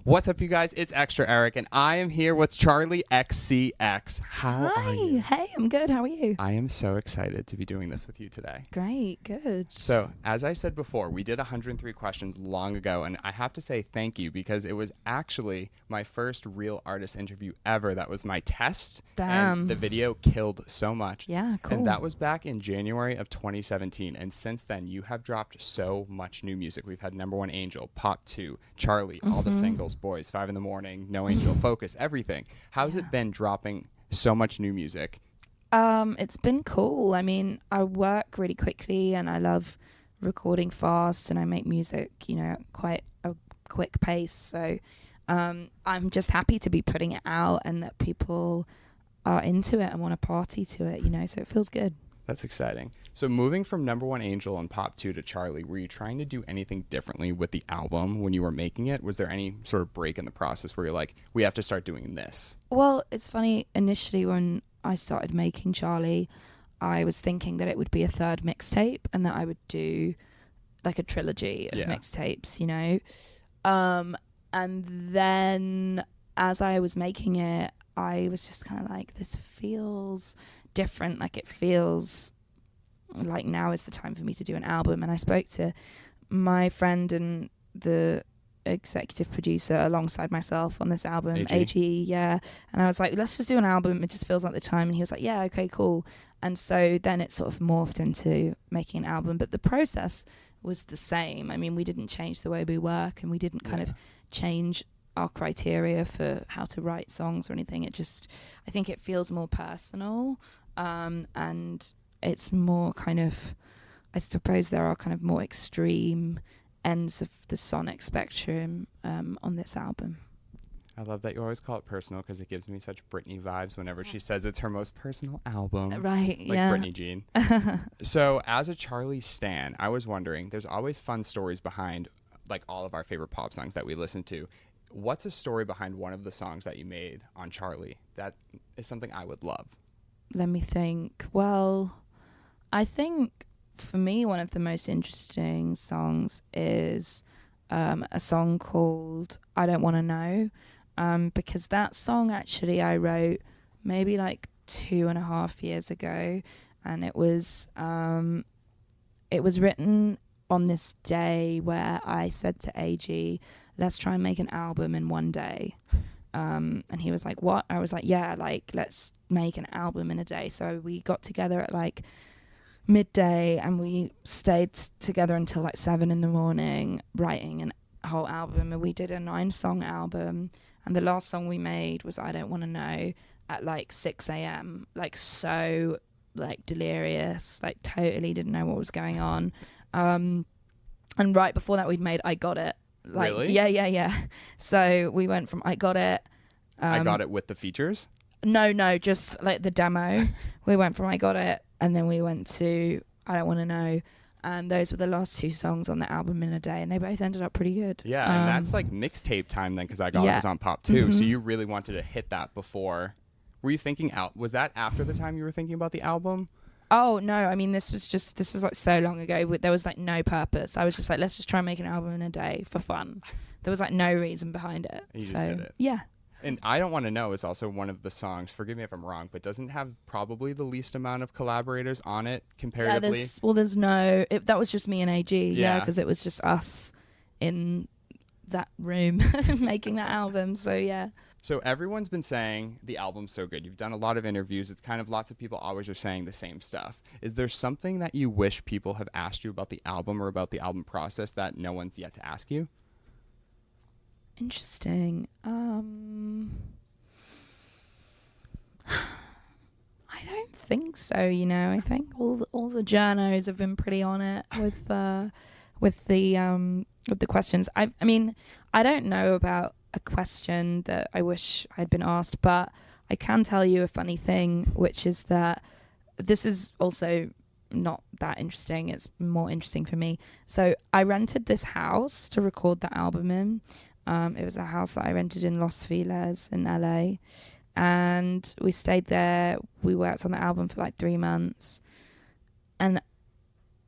What's up, you guys? It's Extra Eric, and I am here with Charli XCX. How are you? Hey, I'm good. How are you? I am so excited to be doing this with you today. Great, good. So, as I said before, we did 103 questions long ago, and I have to say thank you because it was actually my first real artist interview ever. That was my test. Damn. And the video killed so much. Yeah, cool. And that was back in January of 2017. And since then, you have dropped so much new music. We've had Number One Angel, Pop 2, Charli, all the singles, Boys, 5 in the Morning, No Angel, Focus, everything. How's it been dropping so much new music? It's been cool. I mean, I work really quickly and I love recording fast and I make music, quite a quick pace. So I'm just happy to be putting it out and that people are into it and want to party to it, so it feels good. That's exciting. So moving from Number One Angel and Pop 2 to Charli, were you trying to do anything differently with the album when you were making it? Was there any sort of break in the process where you're like, we have to start doing this? Well, it's funny. Initially, when I started making Charli, I was thinking that it would be a third mixtape and that I would do like a trilogy of mixtapes, and then as I was making it, I was just kind of like, this feels different. Like it feels like now is the time for me to do an album. And I spoke to my friend and the executive producer alongside myself on this album, AG, yeah. And I was like, let's just do an album. It just feels like the time. And he was like, yeah, okay, cool. And so then it sort of morphed into making an album. But the process was the same. I mean, we didn't change the way we work and we didn't kind of change our criteria for how to write songs or anything. It just, I think it feels more personal. And it's more kind of, I suppose there are kind of more extreme ends of the sonic spectrum on this album. I love that you always call it personal because it gives me such Britney vibes whenever she says it's her most personal album. Right, like yeah. Britney Jean. So as a Charli stan, I was wondering, there's always fun stories behind like all of our favorite pop songs that we listen to. What's a story behind one of the songs that you made on Charli? That is something I would love. Let me think. Well, I think for me, one of the most interesting songs is a song called I Don't Want to Know, because that song actually I wrote maybe like 2.5 years ago, and it was written on this day where I said to AG, let's try and make an album in one day. And he was like, what? I was like, yeah, like let's make an album in a day. So we got together at like midday and we stayed together until like 7 a.m. writing a whole album. And we did a 9-song album, and the last song we made was I Don't Want to Know at like 6 a.m. like so like delirious, like totally didn't know what was going on. And right before that we'd made I Got It. Like, really? Yeah. So we went from I Got It. I Got It with the features? No, just like the demo. We went from I Got It, and then we went to I Don't Want to Know, and those were the last 2 songs on the album in a day, and they both ended up pretty good. Yeah, and that's like mixtape time then, because I Got It was on Pop 2, so you really wanted to hit that before. Were you thinking out? Was that after the time you were thinking about the album? Oh no, I mean this was like so long ago. There was like no purpose. I was just like, let's just try and make an album in a day for fun. There was like no reason behind it. You just did it. Yeah. And I Don't Want to Know is also one of the songs, forgive me if I'm wrong, but doesn't have probably the least amount of collaborators on it comparatively. Yeah, there's no, that was just me and AG. Yeah, because it was just us in that room making that album. So yeah. So everyone's been saying the album's so good. You've done a lot of interviews. It's kind of lots of people always are saying the same stuff. Is there something that you wish people have asked you about the album or about the album process that no one's yet to ask you? Interesting. I don't think so. I think all the journos have been pretty on it with the questions. I mean, I don't know about a question that I wish I'd been asked, but I can tell you a funny thing, which is that this is also not that interesting. It's more interesting for me. So I rented this house to record the album in. It was a house that I rented in Los Feliz in LA, and we stayed there. We worked on the album for like 3 months, and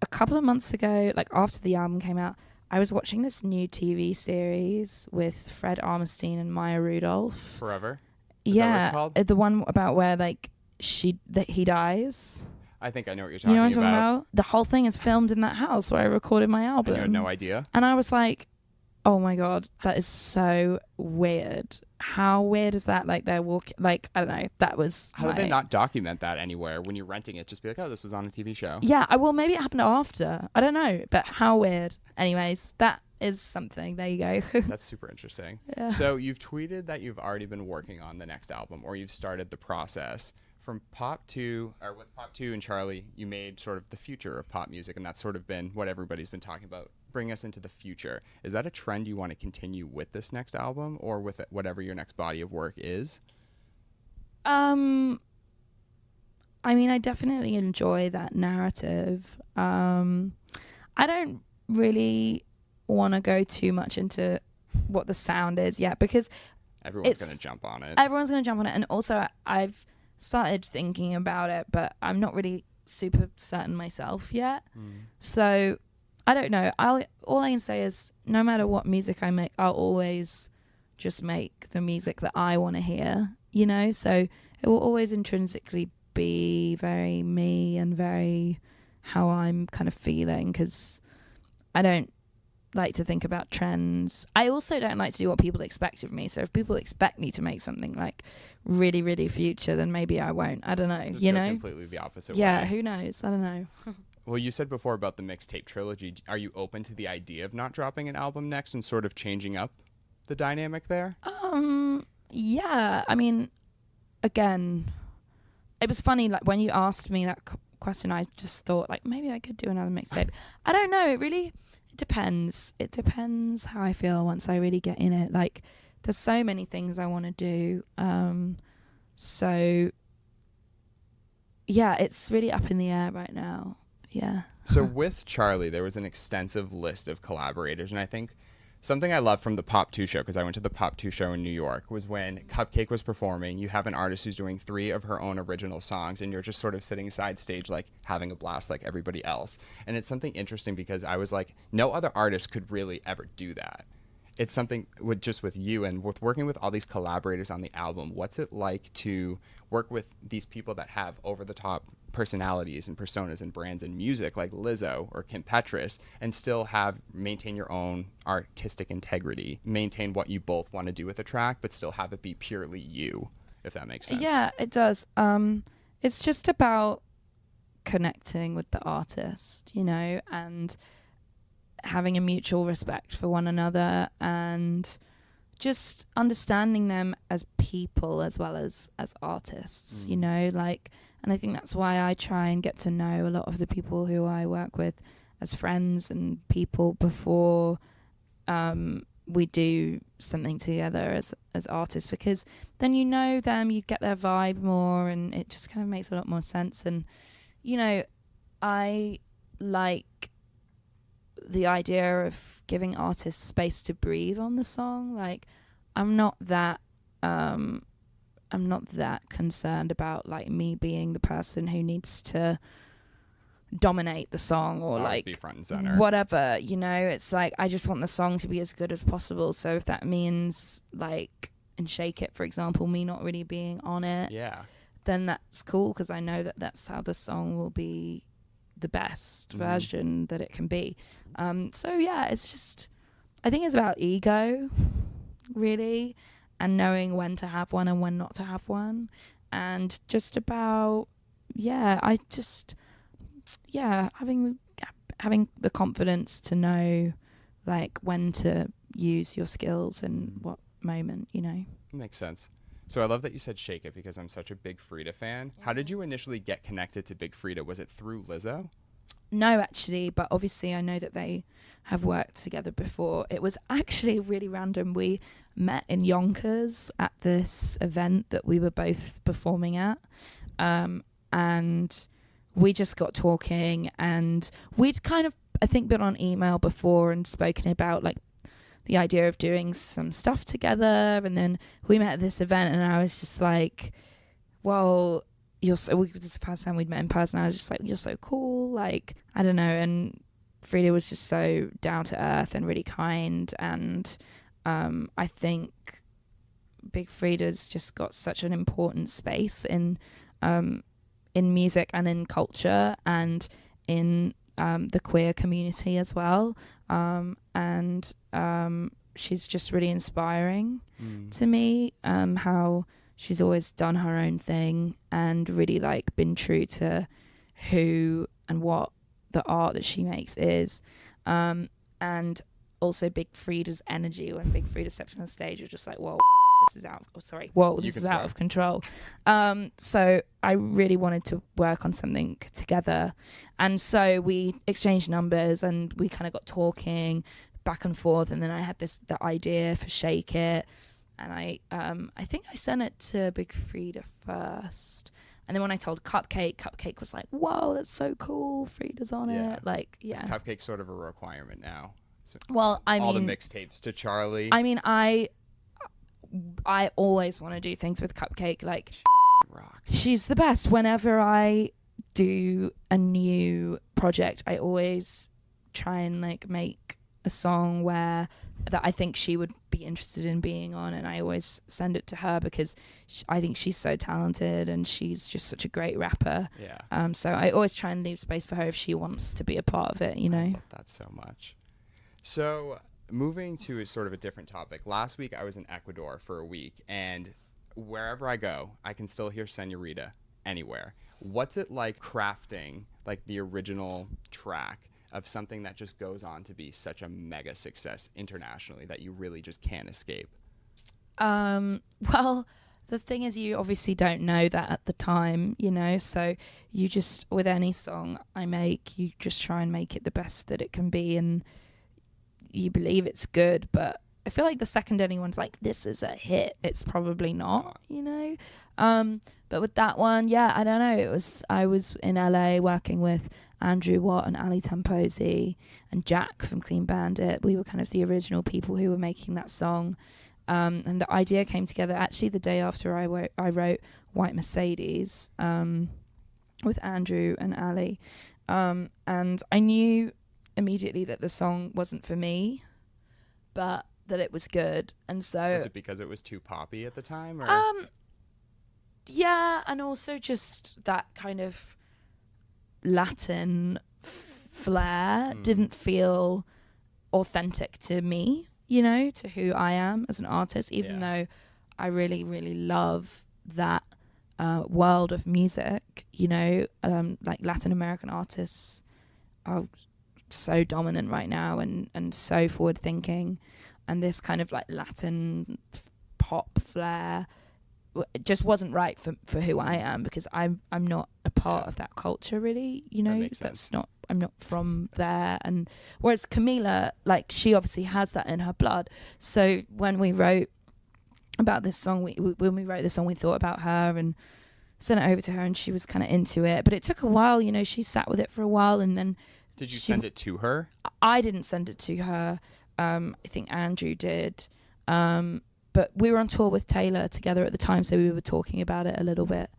a couple of months ago, like after the album came out, I was watching this new TV series with Fred Armstein and Maya Rudolph. Forever? Is that what it's called? The one about where like he dies. I think I know what you're talking You know what I'm talking about? The whole thing is filmed in that house where I recorded my album. And you had no idea? And I was like, oh my God, that is so weird. How weird is that? Like they're walking, like, I don't know. That was How did they not document that anywhere when you're renting it? Just be like, oh, this was on a TV show. Yeah, well, maybe it happened after. I don't know, but how weird. Anyways, that is something. There you go. That's super interesting. Yeah. So you've tweeted that you've already been working on the next album, or you've started the process. From Pop 2, or with Pop 2 and Charli, you made sort of the future of pop music, and that's sort of been what everybody's been talking about. Bring us into the future. Is that a trend you want to continue with this next album, or with whatever your next body of work is? I mean, I definitely enjoy that narrative. I don't really want to go too much into what the sound is yet, because everyone's going to jump on it. Everyone's going to jump on it, and also I've started thinking about it, but I'm not really super certain myself yet. So I don't know. All I can say is no matter what music I make, I'll always just make the music that I want to hear, you know? So it will always intrinsically be very me and very how I'm kind of feeling, because I don't like to think about trends. I also don't like to do what people expect of me. So if people expect me to make something like really, really future, then maybe I won't. I don't know. Just you go know, completely the opposite way. Yeah, who knows? I don't know. Well, you said before about the Mixtape Trilogy. Are you open to the idea of not dropping an album next and sort of changing up the dynamic there? Yeah. I mean, again, it was funny. Like when you asked me that question, I just thought like maybe I could do another mixtape. I don't know. It depends. It depends how I feel once I really get in it. Like there's so many things I want to do. So yeah, it's really up in the air right now. Yeah. So with Charli, there was an extensive list of collaborators, and I think something I love from the Pop 2 show, because I went to the Pop 2 show in New York, was when Cupcake was performing, you have an artist who's doing 3 of her own original songs, and you're just sort of sitting side stage, like having a blast like everybody else. And it's something interesting because I was like, no other artist could really ever do that. It's something with you and with working with all these collaborators on the album. What's it like to work with these people that have over-the-top personalities and personas and brands and music like Lizzo or Kim Petras, and still maintain your own artistic integrity, maintain what you both want to do with a track, but still have it be purely you, if that makes sense? Yeah, it does. It's just about connecting with the artist, you know, and having a mutual respect for one another, and just understanding them as people as well as artists, you know, like, and I think that's why I try and get to know a lot of the people who I work with as friends and people before we do something together as artists, because then you know them, you get their vibe more, and it just kind of makes a lot more sense. And, you know, I like the idea of giving artists space to breathe on the song. Like I'm not that concerned about like me being the person who needs to dominate the song or like be front and center. Whatever, you know. It's like I just want the song to be as good as possible. So if that means like in Shake It, for example, me not really being on it, then that's cool, because I know that that's how the song will be the best version that it can be. So yeah, it's just, I think it's about ego really, and knowing when to have one and when not to have one, and just about having the confidence to know like when to use your skills and what moment, you know. Makes sense. So I love that you said Shake It, because I'm such a big Freedia fan. How did you initially get connected to Big Freedia? Was it through Lizzo? No, actually, but obviously I know that they have worked together before. It was actually really random. We met in Yonkers at this event that we were both performing at, and we just got talking, and we'd kind of, I think, been on email before and spoken about like the idea of doing some stuff together. And then we met at this event, and I was just like, well, this is the first time we'd met in person. I was just like, you're so cool. Like, I don't know. And Freedia was just so down to earth and really kind, and I think Big Freedia's just got such an important space in music and in culture and in the queer community as well, and she's just really inspiring to me, how she's always done her own thing and really like been true to who and what the art that she makes is, and also Big Freedia's energy. When Big Freedia stepped on stage, you're just like, whoa, this is out this is out of control. So I really wanted to work on something together, and so we exchanged numbers and we kind of got talking back and forth, and then I had the idea for Shake It, and I think I sent it to Big Freedia first. And then when I told Cupcake was like, whoa, that's so cool. Freedia's on it. Like, yeah. Is Cupcake sort of a requirement now? So well, I mean, all the mixtapes to Charli. I mean, I always want to do things with Cupcake. Like, rocks. She's the best. Whenever I do a new project, I always try and like make a song that I think she would be interested in being on, and I always send it to her because I think she's so talented and she's just such a great rapper. Yeah. So I always try and leave space for her if she wants to be a part of it, you know. I love that so much. So moving to sort of a different topic. Last week I was in Ecuador for a week, and wherever I go, I can still hear Senorita anywhere. What's it like crafting like the original track of something that just goes on to be such a mega success internationally that you really just can't escape? Well, the thing is, you obviously don't know that at the time, you know, so you just, with any song I make, you just try and make it the best that it can be, and you believe it's good, but I feel like the second anyone's like, this is a hit, it's probably not, you know. But with that one, yeah, I don't know, I was in LA working with Andrew Watt and Ali Tamposi and Jack from Clean Bandit. We were kind of the original people who were making that song, and the idea came together actually the day after I wrote White Mercedes with Andrew and Ali, and I knew immediately that the song wasn't for me, but that it was good. And so was it because it was too poppy at the time, or yeah, and also just that kind of Latin flair didn't feel authentic to me, you know, to who I am as an artist, even though I really, really love that world of music, you know. Like Latin American artists are so dominant right now and so forward thinking, and this kind of like Latin pop flair it just wasn't right for who I am, because I'm not a part of that culture really, you know. I'm not from there. And whereas Camila, like, she obviously has that in her blood. So when we wrote about this song, when we wrote the song, we thought about her and sent it over to her, and she was kind of into it. But it took a while, you know. She sat with it for a while, and then did you send it to her? I didn't send it to her. I think Andrew did. But we were on tour with Taylor together at the time, so we were talking about it a little bit.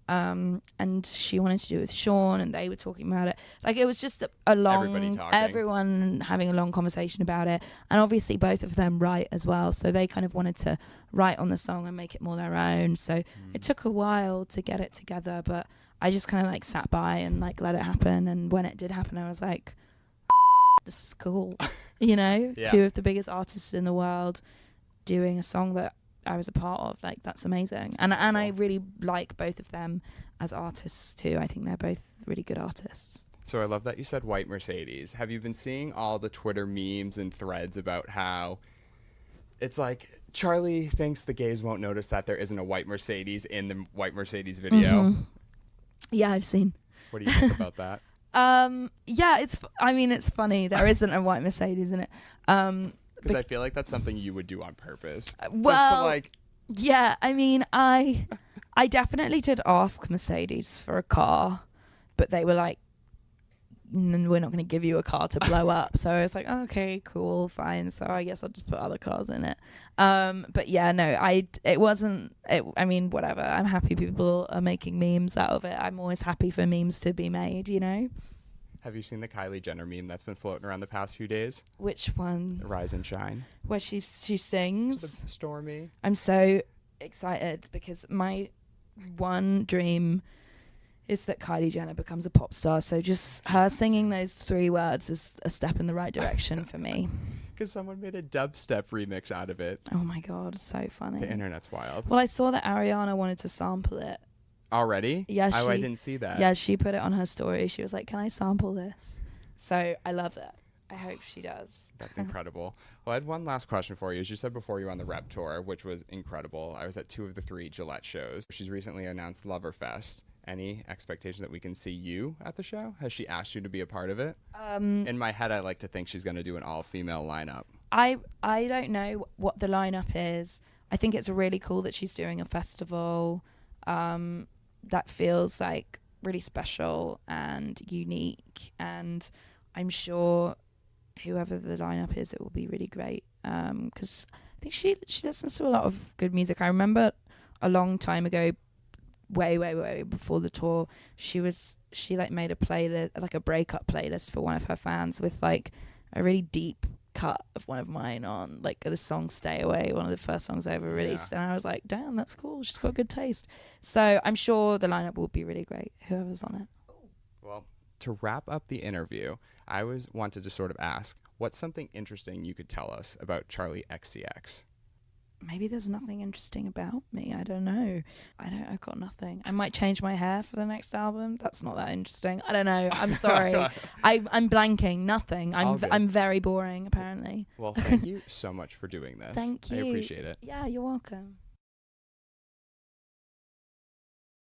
And she wanted to do it with Sean, and they were talking about it. Like, it was just a long, everyone having a long conversation about it. And obviously both of them write as well, so they kind of wanted to write on the song and make it more their own. So it took a while to get it together, but I just kind of like sat by and like let it happen. And when it did happen, I was like, this is cool. You know, two of the biggest artists in the world doing a song that I was a part of. Like, that's amazing. And I really like both of them as artists too. I think they're both really good artists. So I love that you said White Mercedes. Have you been seeing all the Twitter memes and threads about how it's like Charli thinks the gays won't notice that there isn't a white Mercedes in the White Mercedes video? Mm-hmm. Yeah, I've seen. What do you think about that? Yeah, it's funny. There isn't a white Mercedes in it. Because I feel like that's something you would do on purpose. Well, just to, like, yeah, I mean, I definitely did ask Mercedes for a car, but they were like, we're not going to give you a car to blow up. So I was like, okay, cool, fine. So I guess I'll just put other cars in it. But yeah, no, I mean, whatever. I'm happy people are making memes out of it. I'm always happy for memes to be made, you know? Have you seen the Kylie Jenner meme that's been floating around the past few days? Which one? Rise and Shine. Where she sings. Sort of stormy. I'm so excited because my one dream is that Kylie Jenner becomes a pop star. So just her singing those 3 words is a step in the right direction for me. Because someone made a dubstep remix out of it. Oh my God, so funny. The internet's wild. Well, I saw that Ariana wanted to sample it. Already? Yeah, I didn't see that. Yeah, she put it on her story. She was like, can I sample this? So I love it. I hope she does. That's incredible. Well, I had one last question for you. As you said before, you were on the Rep Tour, which was incredible. I was at 2 of the 3 Gillette shows. She's recently announced Loverfest. Any expectation that we can see you at the show? Has she asked you to be a part of it? In my head, I like to think she's going to do an all-female lineup. I don't know what the lineup is. I think it's really cool that she's doing a festival that feels like really special and unique. And I'm sure whoever the lineup is, it will be really great. Because I think she listens to a lot of good music. I remember a long time ago, way before the tour, she like made a playlist, like a breakup playlist for one of her fans with like a really deep cut of one of mine on like the song Stay Away, one of the first songs I ever released. And I was like, damn, that's cool, she's got good taste. So I'm sure the lineup will be really great, whoever's on it. Well, to wrap up the interview, I wanted to sort of ask, what's something interesting you could tell us about Charli XCX? Maybe there's nothing interesting about me. I don't know. I've got nothing. I might change my hair for the next album. That's not that interesting. I don't know. I'm sorry. I'm blanking. Nothing. I'm very boring, apparently. Well, thank you so much for doing this. Thank you. I appreciate it. Yeah, you're welcome.